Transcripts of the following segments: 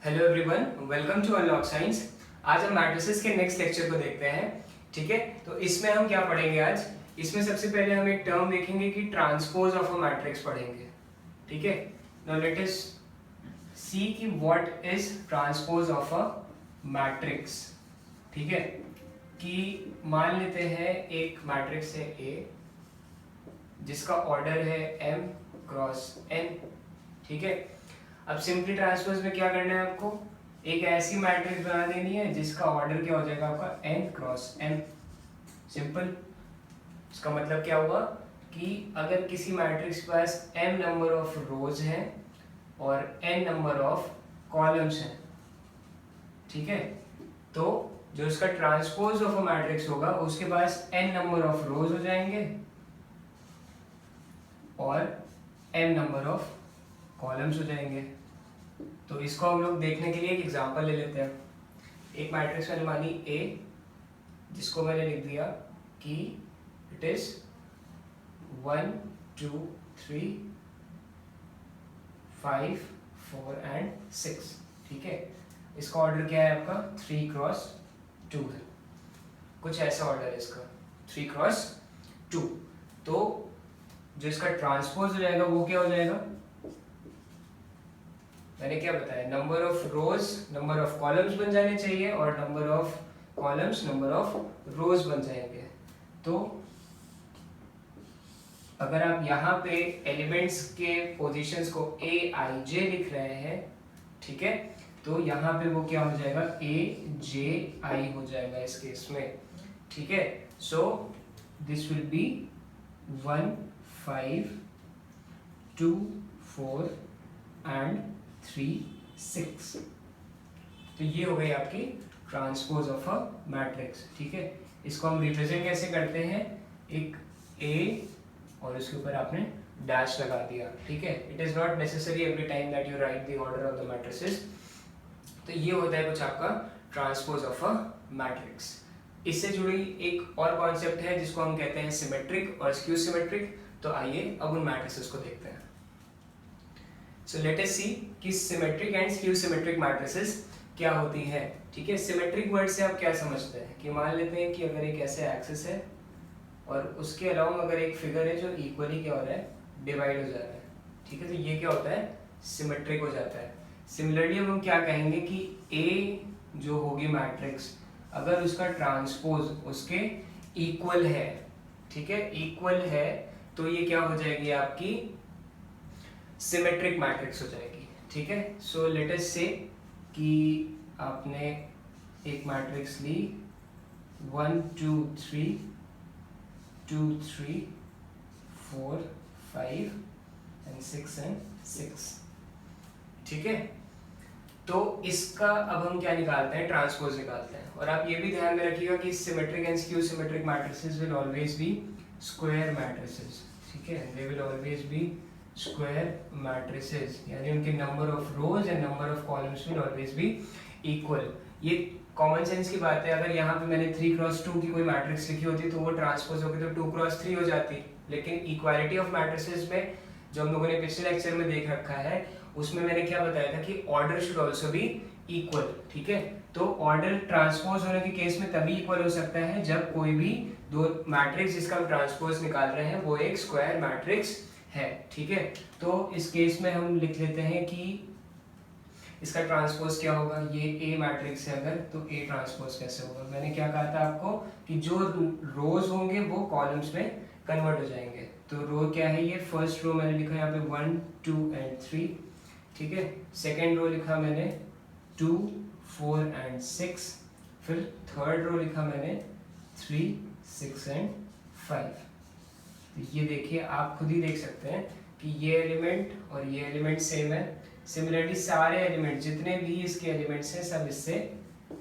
Hello everyone, welcome to unlock science. आज हम matrices के नेक्स्ट लेक्चर को देखते हैं। ठीक है, तो इसमें हम क्या पढ़ेंगे आज? इसमें सबसे पहले हम एक टर्म देखेंगे कि ट्रांसपोज ऑफ अ मैट्रिक्स पढ़ेंगे। ठीक है, नाउ लेट अस सी कि what is transpose of a matrix. ठीक है, कि मान लेते हैं एक मैट्रिक्स है A जिसका ऑर्डर है m क्रॉस n। ठीक है, अब सिंपली ट्रांसपोज में क्या करना है आपको? एक ऐसी मैट्रिक्स बना देनी है जिसका ऑर्डर क्या हो जाएगा आपका n क्रॉस m। सिंपल। इसका मतलब क्या हुआ कि अगर किसी मैट्रिक्स के पास m नंबर ऑफ रोज हैं और n नंबर ऑफ कॉलम्स हैं, ठीक है, तो जो इसका ट्रांसपोज ऑफ अ मैट्रिक्स होगा उसके पास n नंबर ऑफ रोज हो जाएंगे और m नंबर ऑफ कॉलम्स हो जाएंगे। तो इसको हम लोग देखने के लिए एक एग्जांपल ले लेते हैं। एक मैट्रिक्स मैंने मानी A, जिसको मैंने लिख दिया कि इट इज 1 2 3 5 4 एंड 6। ठीक है, इसका ऑर्डर क्या है आपका? 3 क्रॉस 2 है, कुछ ऐसा ऑर्डर है इसका 3 क्रॉस 2। तो जो इसका ट्रांसपोज हो जाएगा वो क्या हो जाएगा? मैंने क्या बताया? Number of rose number of columns बन जाने चाहिए और number of columns number of रोज बन जाएंगे। तो अगर आप यहाँ पे एलिमेंट्स के पोजीशंस को A I J लिख रहे हैं, ठीक है, तो यहाँ पे वो क्या हो जाएगा? A J I हो जाएगा इस केस में। ठीक है, so this will be 1 5 2 4 and 3 6। तो ये हो गई आपकी ट्रांसपोज ऑफ अ मैट्रिक्स। ठीक है, इसको हम रिप्रेजेंट कैसे करते हैं? एक A और उसके ऊपर आपने डैश लगा दिया। ठीक है, it is not necessary every time that you right the order of the matrices. तो ये होता है कुछ आपका ट्रांसपोज ऑफ अ मैट्रिक्स। इससे जुड़ी एक और कॉन्सेप्ट है जिसको हम कहते हैं सिमेट्रिक और स्क्यू सिमेट्रिक। तो आइए अब उन मैट्रिसेस को देखते हैं। So let us see कि symmetric and skew symmetric matrices क्या होती है। ठीक है, सिमेट्रिक वर्ड से आप क्या समझते हैं? कि मान लेते हैं कि अगर एक ऐसे एक्सिस है और उसके अलावा अगर एक फिगर है जो इक्वली क्या हो रहा है? डिवाइड हो जा रहा है। ठीक है, तो ये क्या होता है? सिमेट्रिक हो जाता है। सिमिलरली हम क्या कहेंगे कि A जो होगी मैट्रिक्स, अगर उसका ट्रांसपोज उसके इक्वल है, ठीक है, इक्वल है, तो ये क्या हो जाएगी? आपकी सिमेट्रिक मैट्रिक्स हो जाएगी। ठीक है, सो लेट अस से कि आपने एक मैट्रिक्स ली 1 2 3 2 3 4 5 एंड 6 एंड 6। ठीक है, तो इसका अब हम क्या निकालते हैं? ट्रांसपोज निकालते हैं। और आप ये भी ध्यान में रखिएगा कि symmetric and skew symmetric matrices will always be square matrices. ठीक है, they will always be square matrices, यानी उनके number of rose and number of columns will always be equal. ये कॉमन सेंस की बात है। अगर यहाँ पे मैंने 3 क्रॉस 2 की कोई मैट्रिक्स लिखी होती तो वो ट्रांसपोज होगी तो 2 क्रॉस 3 हो जाती। लेकिन इक्वालिटी ऑफ मैट्रिसेस में जो हम लोगों ने पिछले लेक्चर में देख रखा है, उसमें मैंने क्या बताया था कि order should also be equal. ठीक है, तो ऑर्डर ट्रांसपोज होने के केस में तभी इक्वल हो सकता है जब कोई भी दो मैट्रिक्स जिसका हम ट्रांसपोज निकाल रहे हैं वो एक स्क्वायर मैट्रिक्स है। ठीक है, तो इस केस में हम लिख लेते हैं कि इसका ट्रांसपोज क्या होगा? ये A मैट्रिक्स है अगर, तो A ट्रांसपोज कैसे होगा? मैंने क्या कहा था आपको कि जो रोज होंगे वो कॉलम्स में कन्वर्ट हो जाएंगे। तो रो क्या है? ये फर्स्ट रो मैंने लिखा यहाँ पे 1 2 एंड 3। ठीक है, सेकेंड रो लिखा मैंने 2 4 एंड 6। फिर थर्ड रो लिखा मैंने 3 6 एंड 5। ये देखिए, आप खुद ही देख सकते हैं कि ये एलिमेंट और ये एलिमेंट सेम है। सिमिलरली सारे एलिमेंट जितने भी इसके एलिमेंट्स हैं सब इससे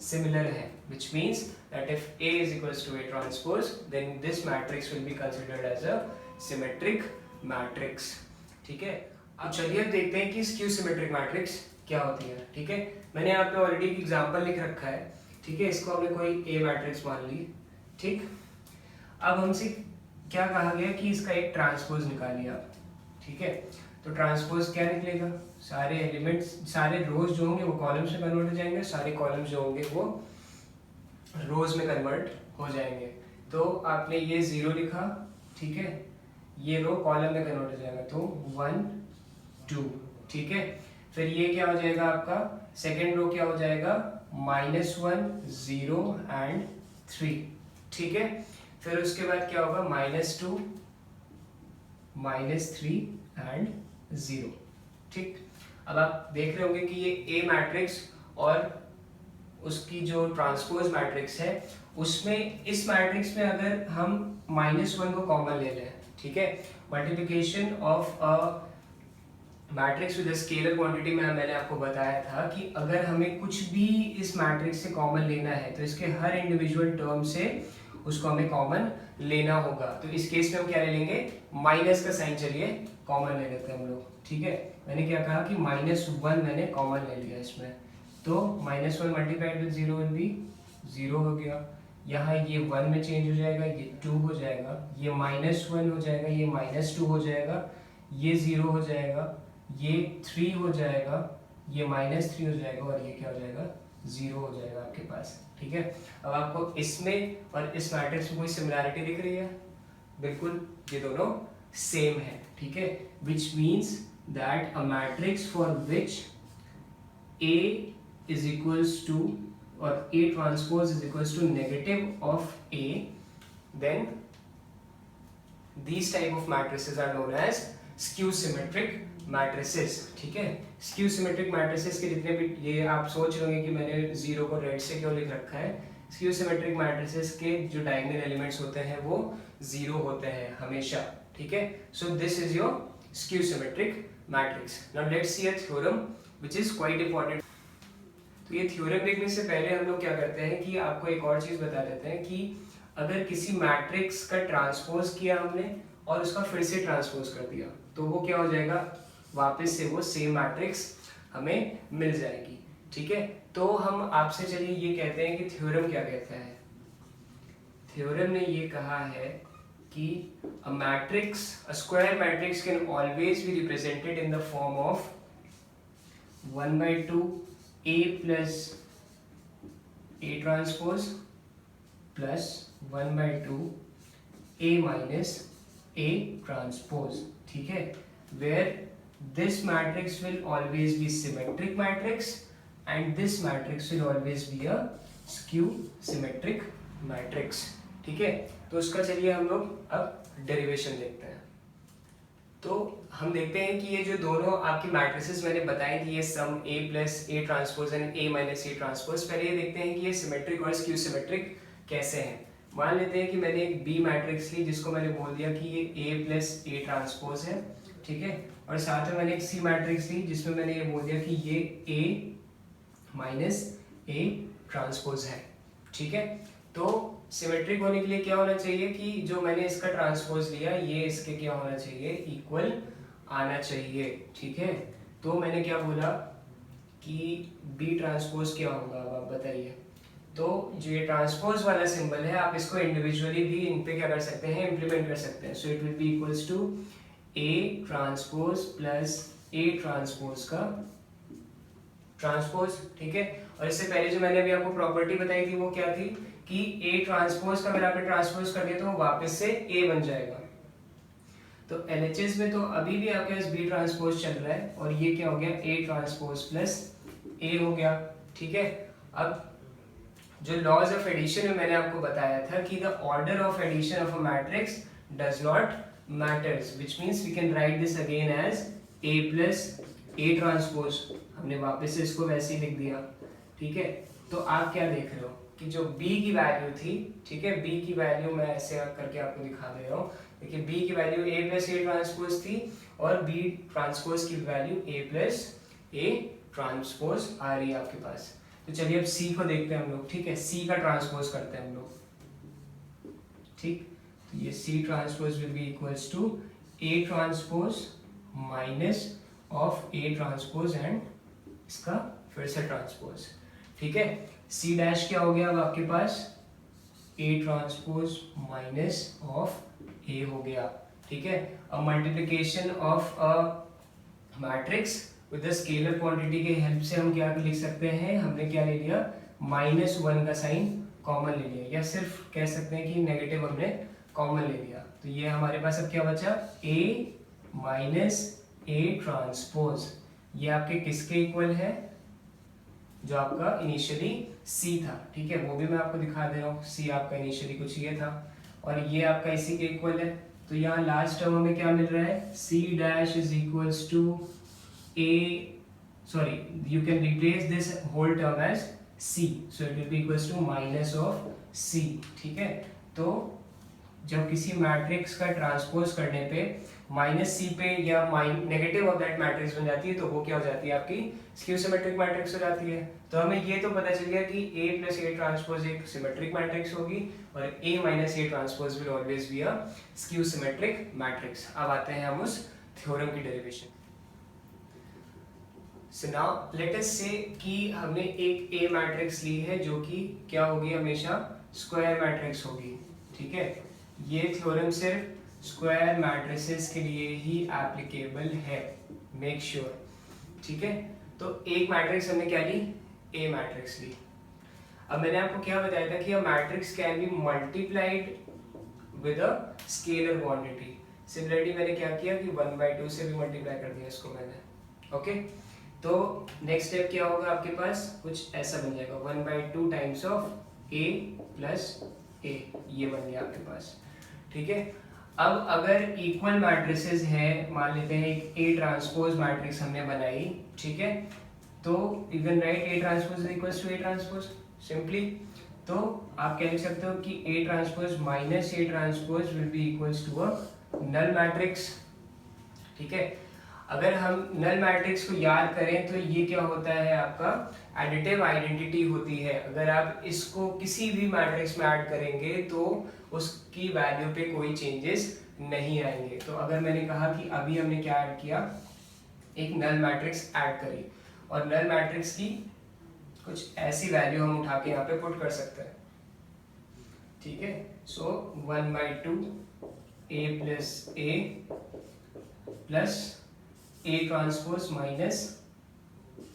सिमिलर हैं, which means that if A is equals to A transpose, then this matrix will be considered as a symmetric matrix. ठीक है, अब चलिए देखते हैं कि स्क्यू सिमेट्रिक मैट्रिक्स क्या होती है। ठीक है, मैंने यहाँ पे ऑलरेडी एक एग्जांपल लिख रखा है। ठीक है, इसको हमने कोई A मैट्रिक्स मान ली। ठीक, अब हमसे क्या कहा गया कि इसका एक ट्रांसपोज निकालिए आप। ठीक है, तो ट्रांसपोज क्या निकलेगा, सारे एलिमेंट्स, सारे रोज जो होंगे वो कॉलम्स में कन्वर्ट हो जाएंगे, सारे कॉलम्स जो होंगे वो रोज में कन्वर्ट हो जाएंगे। तो आपने ये 0 लिखा, ठीक है, ये रो कॉलम में कन्वर्ट हो जाएगा, तो 1 2, ठीक है। फिर ये क्या हो जाएगा आपका सेकेंड रो क्या हो जाएगा, -1 0 एंड 3, ठीक है। फिर उसके बाद क्या होगा -2 -3 एंड 0, ठीक। अब आप देख रहे होंगे कि ये ए मैट्रिक्स और उसकी जो ट्रांसपोज मैट्रिक्स है उसमें, इस मैट्रिक्स में अगर हम -1 को कॉमन ले लें, ठीक है, multiplication of a matrix with scalar quantity में मैंने आपको बताया था कि अगर हमें कुछ भी इस मैट्रिक्स से कॉमन लेना है तो इसके हर इंडिविजुअल टर्म से उसको हमें कॉमन लेना होगा। तो इस केस में हम क्या ले लेंगे, माइनस का साइन, चलिए कॉमन ले लेते हैं हम लोग, ठीक है। मैंने क्या कहा कि -1 मैंने कॉमन ले लिया इसमें, तो -1 मल्टीप्लाइड विद 0 विल बी 0 हो गया। यहाँ ये 1 में चेंज हो जाएगा, ये 2 हो जाएगा, ये -1 हो जाएगा, ये -2 हो जाएगा, ये 0 हो जाएगा, ये 3 हो जाएगा, ये -3 हो जाएगा और ये क्या हो जाएगा, 0 हो जाएगा आपके पास, ठीक है। अब आपको इसमें और इस मैट्रिक्स में कोई सिमिलैरिटी दिख रही है, बिल्कुल ये दोनों सेम है, ठीक है। Which means that a matrix for which A is equals to or A transpose is equals to negative of A, then these type of matrices are known as skew symmetric matrices, ठीक है। skew symmetric matrices के जितने भी, ये आप सोच रहे होंगे कि मैंने 0 को रेड से क्यों लिख रखा है, skew symmetric matrices के जो diagonal elements होते हैं वो 0 होते हैं हमेशा, ठीक है। so this is your skew symmetric matrix. Now let's see a theorem which is quite important. तो ये थ्योरम देखने से पहले हम लोग क्या करते हैं कि आपको एक और चीज बता देते हैं कि अगर किसी मैट्रिक्स का ट्रांसपोज किया हमने और उसका फिर से ट्रांसपोज कर दिया तो वो क्या हो जाएगा, वापस से वो सेम मैट्रिक्स हमें मिल जाएगी, ठीक है। तो हम आपसे चलिए ये कहते हैं कि थ्योरम क्या कहता है। थ्योरम ने ये कहा है कि a matrix, a square matrix can always be represented in the form of 1/2 A plus A transpose plus 1/2 A minus A transpose, ठीक है, where this matrix will always be symmetric matrix and this matrix will always be a skew symmetric matrix, ठीक है। तो उसका चलिए हम लोग अब डेरिवेशन देखते हैं। तो हम देखते हैं कि ये जो दोनों आपकी मैट्रिसेस मैंने बताई थी, ये सम A plus A transpose and A minus A transpose, पहले ये देखते हैं कि ये सिमेट्रिक और स्क्यू सिमेट्रिक कैसे हैं। मान लेते हैं कि मैंने एक B मैट्रिक्स ली जिसको मैंने बोल दिया कि ये A प्लस A ट्रांसपोज है, ठीक है, और साथ में मैंने एक C मैट्रिक्स ली जिसमें मैंने ये बोल दिया कि ये A माइनस A ट्रांसपोज है, ठीक है। तो सिमेट्रिक होने के लिए क्या होना चाहिए कि जो मैंने इसका ट्रांसपोज लिया ये इसके क्या होना चाहिए, इक्वल आना चाहिए, ठीक है। तो मैंने क्या बोला कि B ट्रांसपोज क्या होगा, अब आप बताइए। तो जो ये ट्रांसपोज वाला सिंबल है आप इसको इंडिविजुअली भी इन पे क्या कर सकते हैं, इंप्लीमेंट कर सकते हैं। So it will be equals to A transpose plus A transpose का ट्रांसपोज, ठीक है। और इससे पहले जो मैंने अभी आपको प्रॉपर्टी बताई थी वो क्या थी कि A ट्रांसपोज का अगर आपने ट्रांसपोज कर दिया तो वो वापस से A बन जाएगा। तो LHS में तो अभी भी आपके पास B ट्रांसपोज चल रहा है और ये क्या हो गया, A ट्रांसपोज प्लस A हो गया, ठीक है। अब जो लॉज ऑफ एडिशन में मैंने आपको बताया था कि the order of addition of a matrix does not matters, which means we can write this again as A plus A transpose. हमने वापस से इसको वैसे ही लिख दिया, ठीक है। तो आप क्या देख रहे हो कि जो B की वैल्यू थी, ठीक है, B की वैल्यू मैं ऐसे करके आपको दिखा दे रहा हूँ। देखिए B की value A plus A transpose थी और B ट्रांसपोज की value A plus A transpose आ रही है आपके पास। तो चलिए अब C को देखते हैं हम लोग, ठीक है, C का ट्रांसपोज करते हैं हम लोग, ठीक। तो ये C transpose will be equals to A transpose minus of A transpose and इसका फिर से ट्रांसपोज, ठीक है। C डैश क्या हो गया अब आपके पास, A transpose minus of A हो गया, ठीक है। अब multiplication of a matrix with the scalar quantity के हेल्प से हम क्या लिख सकते हैं, हमने क्या ले लिया, -1 का साइन कॉमन ले लिया, या सिर्फ कह सकते हैं कि नेगेटिव हमने कॉमन ले लिया। तो ये हमारे पास अब क्या बचा, A माइनस A ट्रांसपोज। ये आपके किसके इक्वल है, जो आपका इनिशियली C था, ठीक है, वो भी मैं आपको दिखा दे रहा हूँ। C आपका इनिशियली कुछ ये था और ये आपका इसी के इक्वल है। तो यहाँ लास्ट टर्म हमें क्या मिल रहा है, C dash is equals to A, sorry, you can replace this whole term as C, so it will be equals to minus of C, ठीक है। तो जब किसी मैट्रिक्स का ट्रांसपोज करने पे -C पे या नेगेटिव ऑफ दैट मैट्रिक्स बन जाती है, तो वो क्या हो जाती है, आपकी स्क्यू सिमेट्रिक मैट्रिक्स हो जाती है। तो हमें ये तो पता चल गया कि A प्लस A ट्रांसपोज एक सिमेट्रिक मैट्रिक्स होगी और A minus A transpose will always be a skew symmetric matrix. अब आते हैं हम उस थ्योरम की derivation. So now let us say कि हमने एक A मैट्रिक्स ली है जो कि क्या होगी, हमेशा स्क्वायर मैट्रिक्स होगी, ठीक है। ये थ्योरम सिर्फ स्क्वायर मैट्रिसेस के लिए ही एप्लीकेबल है, मेक श्योर, ठीक है। तो एक मैट्रिक्स हमने क्या ली, A मैट्रिक्स ली। अब मैंने आपको क्या बताया था कि a matrix can B multiplied with a scalar quantity. Similarly मैंने क्या किया कि 1/2 से भी मल्टीप्लाई कर दिया इसको मैंने, ओके। तो नेक्स्ट स्टेप क्या होगा, आपके पास कुछ ऐसा बन जाएगा, 1/2 times of A plus A, ये बन गया आपके पास, ठीक है। अब अगर इक्वल मैट्रिसेस है, मान लेते हैं एक A ट्रांसपोज मैट्रिक्स हमने बनाई, ठीक है, तो you can write A transpose is equals to A transpose simply. तो आप क्या लिख सकते हो कि A transpose minus A transpose will be equals to a null matrix, ठीक है। अगर हम नल मैट्रिक्स को याद करें तो ये क्या होता है, आपका एडिटिव आइडेंटिटी होती है। अगर आप इसको किसी भी मैट्रिक्स में ऐड करेंगे तो उसकी वैल्यू पे कोई चेंजेस नहीं आएंगे। तो अगर मैंने कहा कि अभी हमने क्या ऐड किया, एक नल मैट्रिक्स ऐड करी, और नल मैट्रिक्स की कुछ ऐसी वैल्यू हम उठा के यहाँ पे पुट कर सकते हैं, ठीक है। सो 1/2 A plus A plus A transpose minus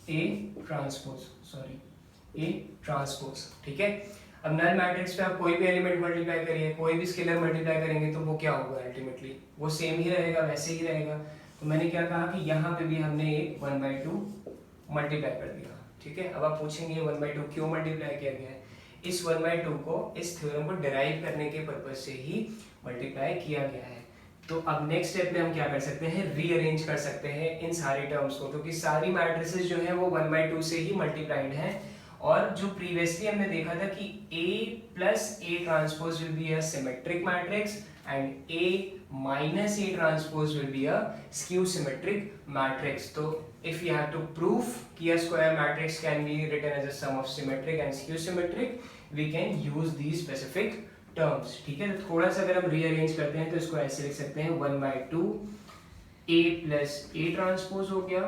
A transpose, sorry A transpose, ठीक है। अब नल मैट्रिक्स पे आप कोई भी एलिमेंट मल्टीप्लाई करिए, कोई भी स्केलर मल्टीप्लाई करेंगे तो वो क्या होगा, अल्टीमेटली वो सेम ही रहेगा, वैसे ही रहेगा। तो मैंने क्या कहा कि यहाँ पे भी हमने एक 1/2 मल्टीप्लाई कर दिया, ठीक है। अब आप पूछेंगे 1/2 क्यों मल्टीप्लाई किया गया है, इस 1/2 को इस थ्योरम को डिराइव करने के पर्पज से ही मल्टीप्लाई किया गया है। तो अब नेक्स्ट स्टेप में हम क्या कर सकते हैं, रीअरेंज कर सकते हैं इन सारी टर्म्स को, क्योंकि सारी मैट्रिसेस जो है वो 1/2 से ही मल्टीप्लाइड हैं। और जो प्रीवियसली हमने देखा था कि A plus A transpose will be a symmetric matrix and A minus A transpose will be a skew symmetric matrix. तो if you have to prove कि a square matrix can be written as a sum of symmetric and skew symmetric, we can use these specific terms, ठीक है। तो थोड़ा सा अगर हम rearrange करते हैं तो इसको ऐसे लिख सकते हैं, 1/2 A प्लस A ट्रांसपोज हो गया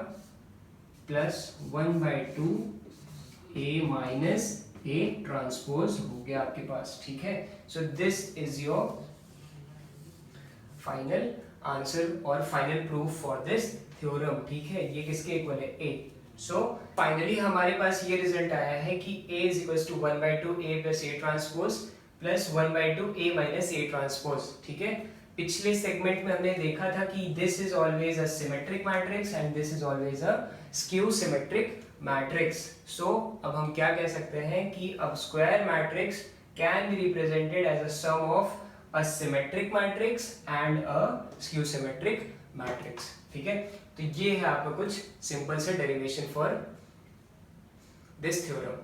plus 1/2 A minus A transpose हो गया आपके पास, ठीक है। So this is your final answer और final proof for this theorem, ठीक है। ये किसके इक्वल है, A। सो फाइनली हमारे पास ये रिजल्ट आया है कि A is equals to 1/2 A plus A transpose plus 1/2 A minus A transpose, ठीक है। पिछले सेगमेंट में हमने देखा था कि this is always a symmetric matrix and this is always a skew symmetric matrix. So अब हम क्या कह सकते हैं कि अब square matrix can be represented as a sum of a symmetric matrix and a skew symmetric matrix, ठीक है। तो ये है आपका कुछ सिंपल से डेरिवेशन फॉर दिस थ्योरम।